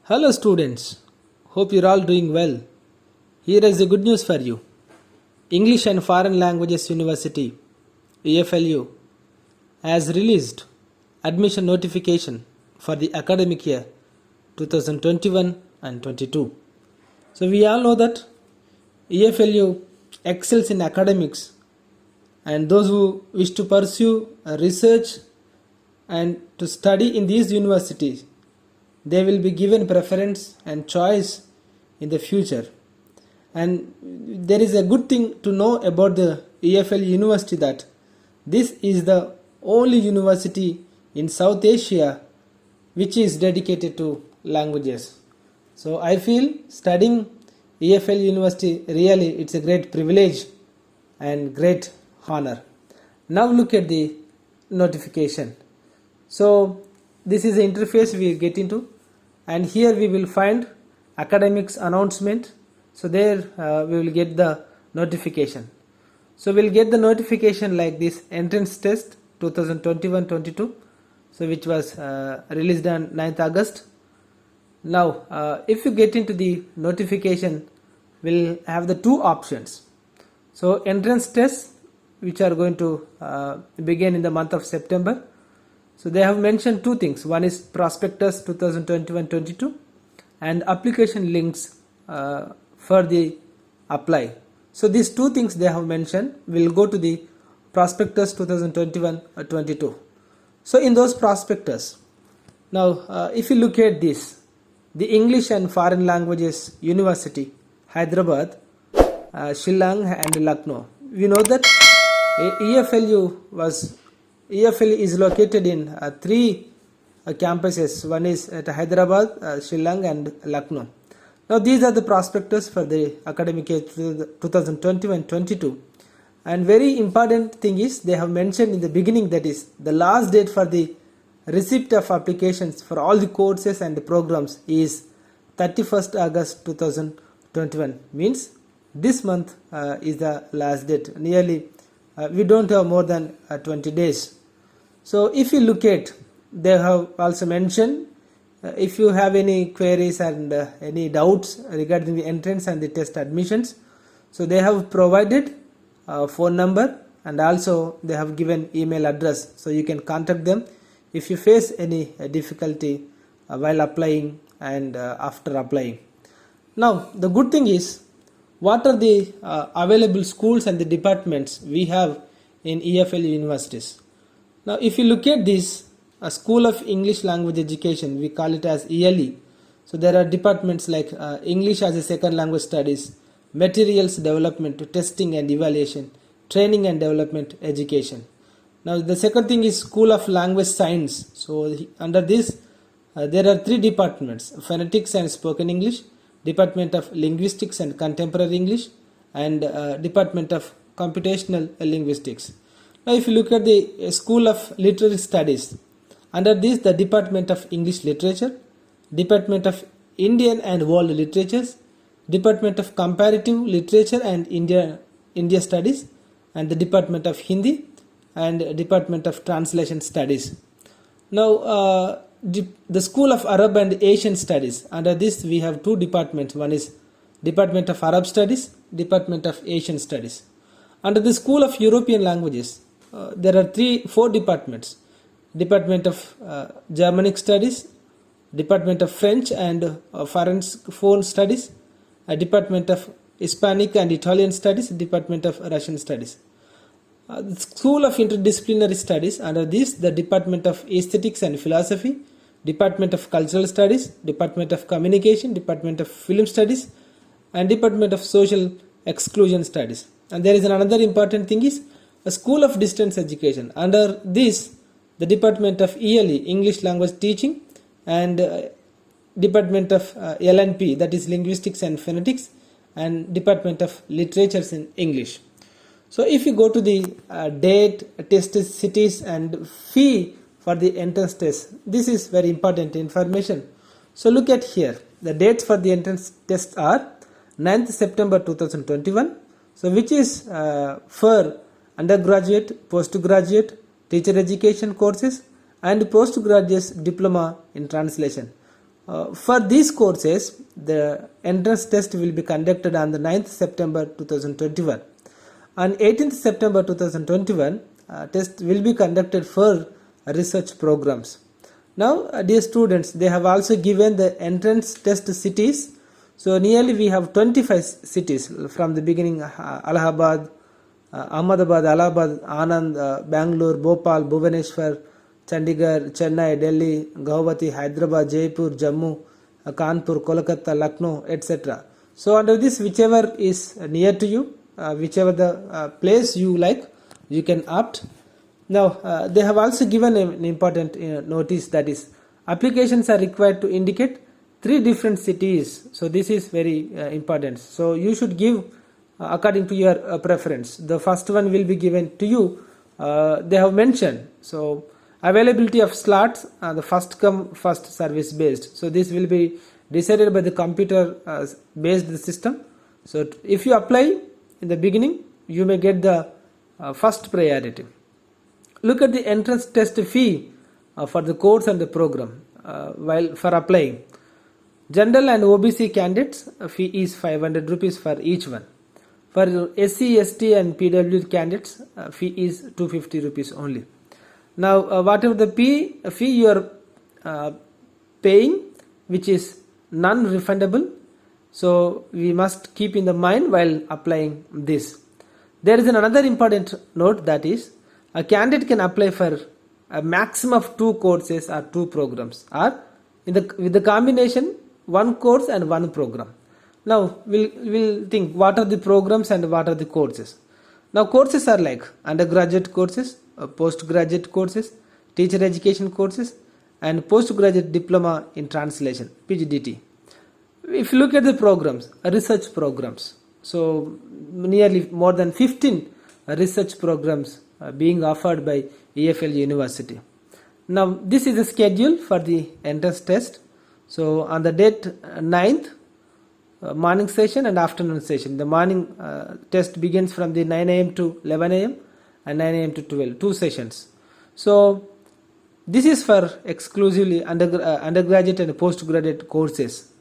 Hello students, hope you're all doing well. Here is the good news for you. English and Foreign Languages University EFLU has released admission notification for the academic year 2021 and 22. So we all know that EFLU excels in academics, and those who wish to pursue research and to study in these universities, they will be given preference and choice in the future. And there is a good thing to know about the EFL University, that this is the only university in South Asia which is dedicated to languages. So I feel studying EFL University, really it's a great privilege and great honor. Now look at the notification. So this is the interface we get into, and here we will find academics announcement. So there we will get the notification. So we'll get the notification like this: entrance test 2021-22, so which was released on 9th August. Now if you get into the notification, we'll have the two options. So entrance tests, which are going to begin in the month of September. So they have mentioned two things. One is prospectus 2021-22 and application links for the apply. So these two things they have mentioned. We'll go to the prospectus 2021-22. So in those prospectus, now if you look at this, the English and Foreign Languages University, Hyderabad, Shillong and Lucknow. We know that EFL is located in three campuses. One is at Hyderabad, Shillong and Lucknow. Now these are the prospectus for the academic year 2021-22. And very important thing is, they have mentioned in the beginning, that is the last date for the receipt of applications for all the courses and the programs is 31st August 2021. Means this month is the last date. Nearly we don't have more than 20 days. So if you look at, they have also mentioned if you have any queries and any doubts regarding the entrance and the test admissions, so they have provided phone number, and also they have given email address, so you can contact them if you face any difficulty while applying and after applying. Now the good thing is, what are the available schools and the departments we have in EFL universities. Now if you look at this, a School of English Language Education, we call it as ELE. So there are departments like English as a Second Language Studies, Materials Development, Testing and Evaluation, Training and Development Education. Now the second thing is School of Language Science. So under this there are three departments: Phonetics and Spoken English, Department of Linguistics and Contemporary English, and Department of Computational Linguistics. Now if you look at the School of Literary Studies, under this the Department of English Literature, Department of Indian and World Literatures, Department of Comparative Literature and India Studies, and the Department of Hindi and Department of Translation Studies. Now the School of Arab and Asian Studies, under this we have two departments. One is Department of Arab Studies, Department of Asian Studies. Under the School of European Languages, there are four departments: Department of Germanic Studies, Department of French and Foreign Studies, Department of Hispanic and Italian Studies, Department of Russian Studies. The School of Interdisciplinary Studies, under this the Department of Aesthetics and Philosophy, Department of Cultural Studies, Department of Communication, Department of Film Studies, and Department of Social Exclusion Studies. And there is another important thing is a School of Distance Education. Under this the Department of ELE, English Language Teaching, and Department of LNP, that is Linguistics and Phonetics, and Department of Literatures in English. So if you go to the date, test cities and fee for the entrance test, this is very important information. So look at here, the dates for the entrance test are 9th September 2021, so which is for undergraduate, postgraduate, teacher education courses and postgraduate diploma in translation. For these courses, the entrance test will be conducted on the 9th September 2021. On 18th September 2021, test will be conducted for research programs. Now, dear students, they have also given the entrance test cities. So, nearly we have 25 cities from the beginning: Allahabad, Ahmedabad, Allahabad, Anand, Bangalore, Bhopal, Bhubaneswar, Chandigarh, Chennai, Delhi, Guwahati, Hyderabad, Jaipur, Jammu, Kanpur, Kolkata, Lucknow, etc. So under this, whichever is near to you, whichever the place you like, you can opt. Now they have also given an important notice, that is, applications are required to indicate 3 different cities. So this is very important. So you should give according to your preference. The first one will be given to you. They have mentioned. So availability of slots, the first come first service based. So this will be decided by the computer based system. So if you apply in the beginning, you may get the first priority. Look at the entrance test fee for the course and the program while for applying. General and OBC candidates fee is 500 rupees for each one. For SC, ST and PW candidates fee is 250 rupees only. Now whatever the fee you are paying, which is non-refundable, so we must keep in the mind while applying this. There is another important note, that is, a candidate can apply for a maximum of 2 courses or 2 programs, or with the combination 1 course and 1 program. Now we'll think what are the programs and what are the courses. Now courses are like undergraduate courses, postgraduate courses, teacher education courses, and postgraduate diploma in translation, PGDT. If you look at the programs, research programs, so nearly more than 15 research programs being offered by EFL University. Now this is the schedule for the entrance test. So on the date 9th, morning session and afternoon session. The morning test begins from the 9 a.m. to 11 a.m. and 9 a.m. to 12, 2 sessions. So this is for exclusively undergraduate and postgraduate courses.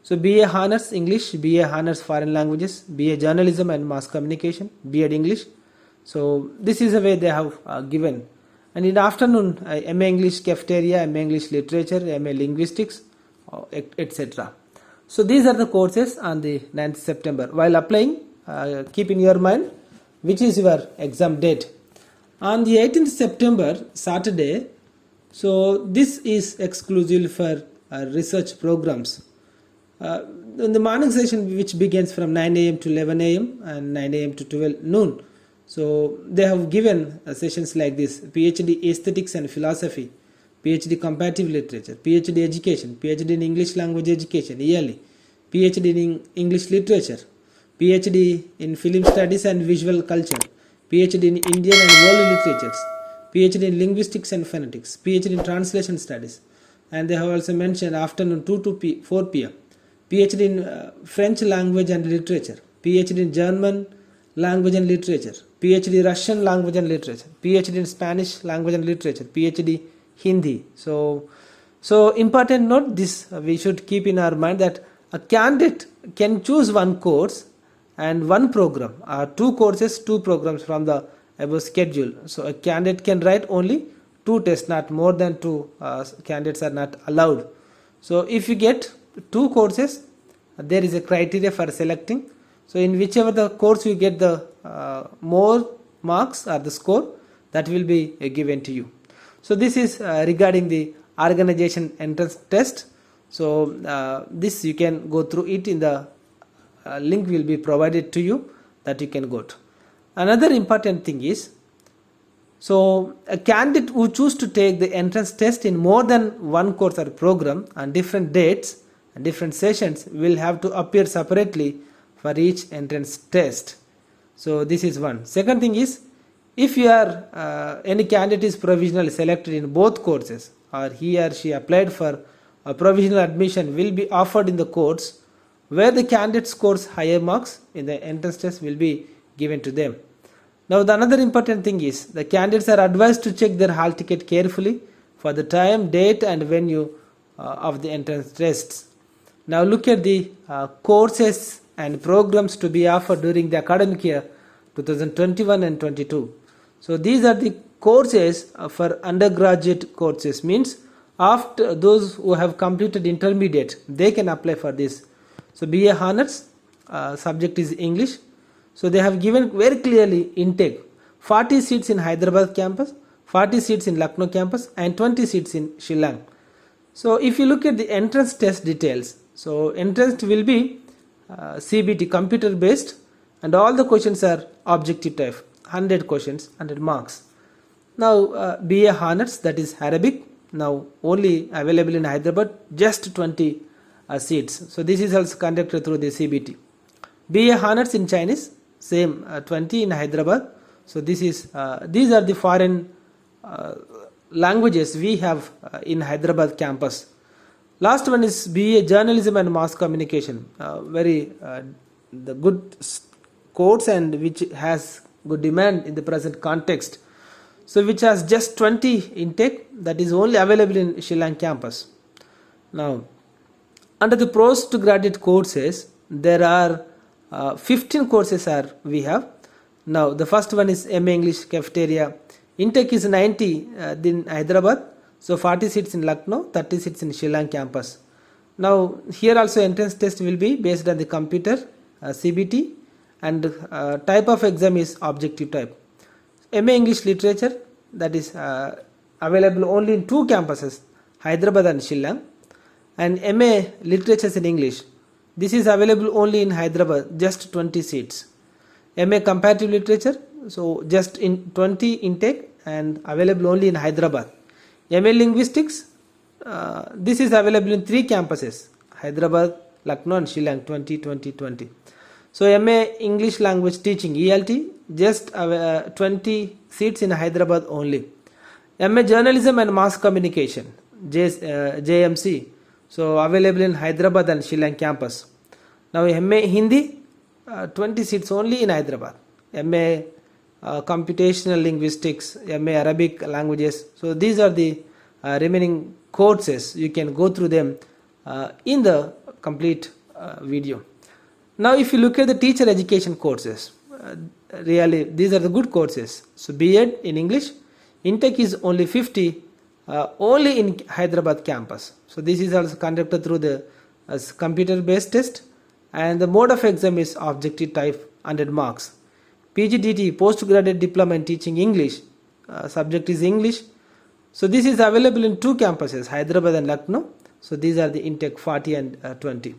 So BA Honors English, BA Honors Foreign Languages, BA Journalism and Mass Communication, BA English. So this is the way they have given. And in the afternoon, MA English Cafeteria, MA English Literature, MA Linguistics, etc. So these are the courses on the 9th September. While applying, keep in your mind which is your exam date. On the 18th September, Saturday, so this is exclusively for research programs. In the morning session, which begins from 9 a.m. to 11 a.m. and 9 a.m. to 12 noon. So they have given sessions like this: PhD Aesthetics and Philosophy, PhD Comparative Literature, PhD Education, PhD in English Language Education, ELE, PhD in English Literature, PhD in Film Studies and Visual Culture, PhD in Indian and World Literatures, PhD in Linguistics and Phonetics, PhD in Translation Studies, and they have also mentioned afternoon 2 to 4 p.m. PhD in French Language and Literature, PhD in German Language and Literature, PhD Russian Language and Literature, PhD in Spanish Language and Literature, PhD Hindi. So important note, this we should keep in our mind, that a candidate can choose 1 course and 1 program, or 2 courses, 2 programs from the above schedule. So a candidate can write only 2 tests, not more than 2 candidates are not allowed. So if you get 2 courses, there is a criteria for selecting. So in whichever the course you get the more marks or the score, that will be given to you. So this is regarding the organization entrance test. So this you can go through it in the link will be provided to you, that you can go to. Another important thing is, so a candidate who choose to take the entrance test in more than 1 course or program on different dates and different sessions will have to appear separately for each entrance test. So this is one. Second thing is, if you are any candidate is provisionally selected in both courses, or he or she applied for a provisional admission, will be offered in the course where the candidate scores higher marks in the entrance test will be given to them. Now the another important thing is, the candidates are advised to check their hall ticket carefully for the time, date and venue of the entrance tests. Now look at the courses and programs to be offered during the academic year 2021 and 22. So these are the courses for undergraduate courses, means after those who have completed intermediate, they can apply for this. So BA Honors, subject is English. So they have given very clearly intake, 40 seats in Hyderabad campus, 40 seats in Lucknow campus, and 20 seats in Shillong. So if you look at the entrance test details, so entrance will be CBT, computer based, and all the questions are objective type, 100 questions, 100 marks. Now BA Honors, that is Arabic, now only available in Hyderabad, just 20 seats. So this is also conducted through the CBT. BA Honors in Chinese, same 20 in Hyderabad. So this is these are the foreign languages we have in Hyderabad campus. Last one is BA Journalism and Mass Communication, very the good course and which has good demand in the present context. So which has just 20 intake, that is only available in Shillong campus. Now under the postgraduate courses, there are 15 courses we have. Now the first one is MA English Cafeteria. Intake is 90 in Hyderabad, so 40 seats in Lucknow, 30 seats in Shillong campus. Now here also entrance test will be based on the computer, CBT, and type of exam is objective type. MA English Literature, that is available only in 2 campuses, Hyderabad and Shillong, and MA Literatures in English, this is available only in Hyderabad, just 20 seats. MA Comparative Literature, so just in 20 intake and available only in Hyderabad. MA Linguistics, this is available in 3 campuses, Hyderabad, Lucknow and Shillong, 20. So MA English Language Teaching, ELT, just 20 seats in Hyderabad only. MA Journalism and Mass Communication, JMC, so available in Hyderabad and Shillong campus. Now MA Hindi, 20 seats only in Hyderabad. MA Computational Linguistics, MA Arabic Languages. So these are the remaining courses. You can go through them in the complete video. Now if you look at the teacher education courses, really these are the good courses. So B.Ed in English, intake is only 50, only in Hyderabad campus. So this is also conducted through the computer based test, and the mode of exam is objective type, 100 marks. PGDT, Postgraduate Diploma in Teaching English, subject is English. So this is available in 2 campuses, Hyderabad and Lucknow. So these are the intake 40 and 20.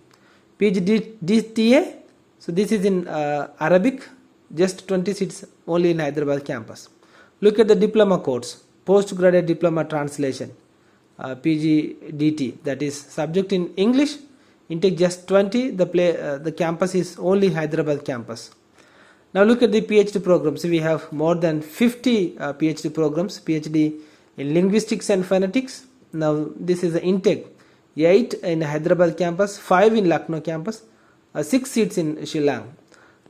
PGDTA, so this is in Arabic, just 20 seats only in Hyderabad campus. Look at the diploma course, Postgraduate Diploma Translation, PGDT, that is subject in English, intake just 20, the campus is only Hyderabad campus. Now look at the PhD programs. We have more than 50 PhD programs, PhD in Linguistics and Phonetics. Now this is the intake, 8 in Hyderabad campus, 5 in Lucknow campus, 6 seats in Shillong.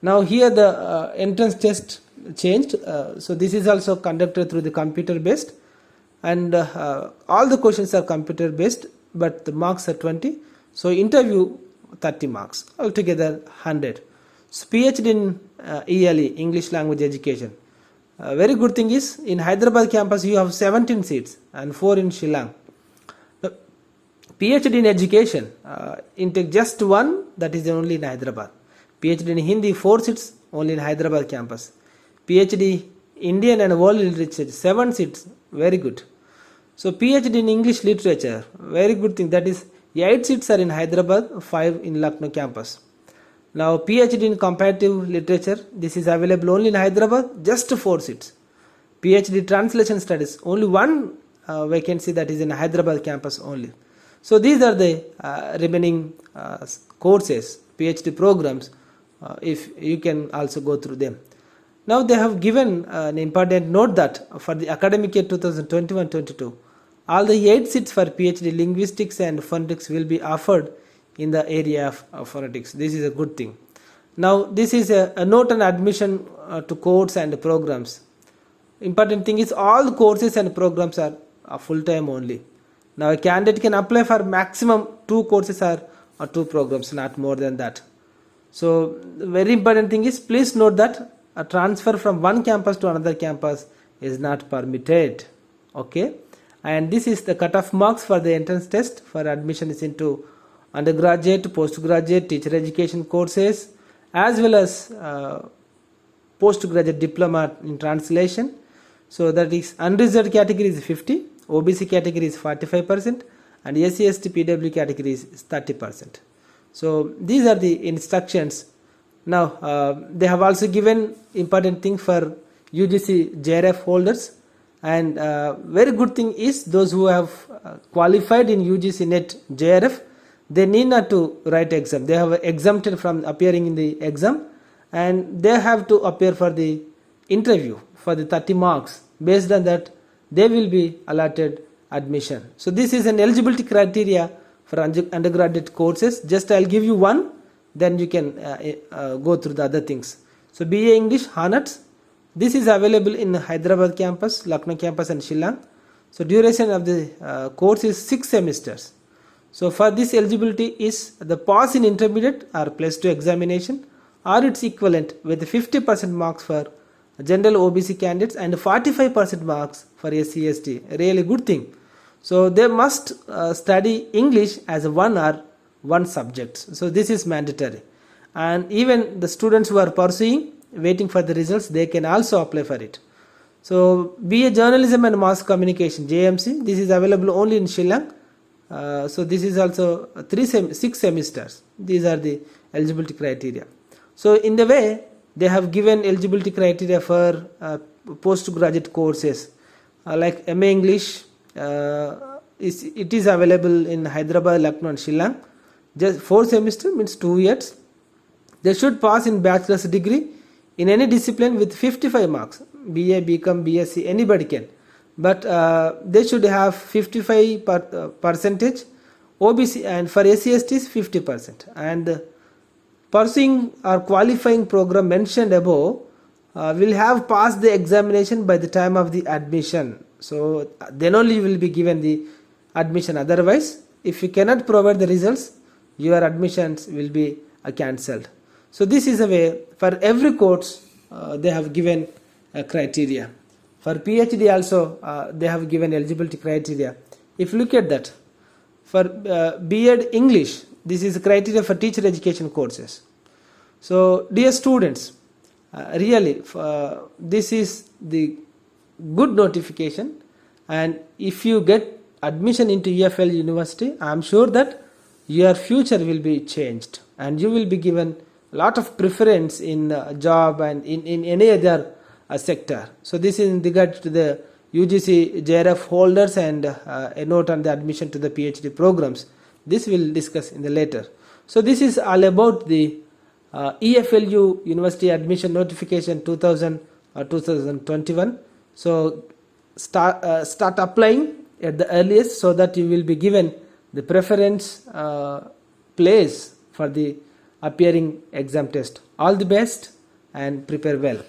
Now here the entrance test changed, so this is also conducted through the computer based, and all the questions are computer based, but the marks are 20. So interview 30 marks, altogether 100. So PhD in ELE, English Language Education. Very good thing is in Hyderabad campus you have 17 seats and 4 in Shillong. PhD in Education, intake just 1, that is only in Hyderabad. PhD in Hindi, 4 seats only in Hyderabad campus. PhD Indian and World Literature, 7 seats, very good. So PhD in English Literature, very good thing, that is 8 seats are in Hyderabad, 5 in Lucknow campus. Now PhD in Comparative Literature, this is available only in Hyderabad, just 4 seats. PhD Translation Studies, only 1 vacancy, that is in Hyderabad campus only. So these are the remaining courses, PhD programs, if you can also go through them. Now they have given an important note that for the academic year 2021-22, all the 8 seats for PhD Linguistics and Phonetics will be offered in the area of phonetics. This is a good thing. Now this is a note on admission to course and programs. Important thing is all the courses and programs are full time only. Now a candidate can apply for maximum 2 courses or 2 programs, not more than that. So the very important thing is, please note that a transfer from one campus to another campus is not permitted. Okay, and this is the cutoff marks for the entrance test for admissions into undergraduate, postgraduate, teacher education courses, as well as postgraduate diploma in translation. So that is unreserved category is 50, OBC category is 45%, and SC ST PW category is 30%. So these are the instructions. Now they have also given important thing for UGC JRF holders, and very good thing is those who have qualified in UGC NET JRF, they need not to write exam. They have exempted from appearing in the exam, and they have to appear for the interview for the 30 marks. Based on that, they will be allotted admission. So this is an eligibility criteria for undergraduate courses. Just I'll give you one, then you can go through the other things. So BA English Honors, this is available in Hyderabad campus, Lucknow campus and Shillong. So duration of the course is 6 semesters. So for this eligibility is the pass in intermediate or plus 2 examination or its equivalent with 50% marks for general OBC candidates and 45% marks for SC ST. Really good thing. So they must study English as one subject. So this is mandatory. And even the students who are pursuing, waiting for the results, they can also apply for it. So BA Journalism and Mass Communication, JMC, this is available only in Shillong. So this is also 6 semesters. These are the eligibility criteria. So in the way, they have given eligibility criteria for postgraduate courses like MA English. It is available in Hyderabad, Lucknow and Shillong. Just 4 semesters means 2 years. They should pass in bachelor's degree in any discipline with 55 marks. BA, BCom, BSc, anybody can. But they should have 55 percentage. OBC and for SC/ST is 50%. And pursuing or qualifying program mentioned above will have passed the examination by the time of the admission. So then only you will be given the admission. Otherwise, if you cannot provide the results, your admissions will be cancelled. So this is a way for every course they have given a criteria. For PhD also they have given eligibility criteria. If you look at that, for B.Ed English, this is criteria for teacher education courses. So dear students, really this is the good notification, and if you get admission into EFL University, I am sure that your future will be changed and you will be given a lot of preference in job and in any other sector. So this is in regard to the UGC JRF holders and a note on the admission to the PhD programs. This we'll discuss in the later. So this is all about the EFLU University Admission Notification 2000 or 2021. So start applying at the earliest so that you will be given the preference place for the appearing exam test. All the best and prepare well.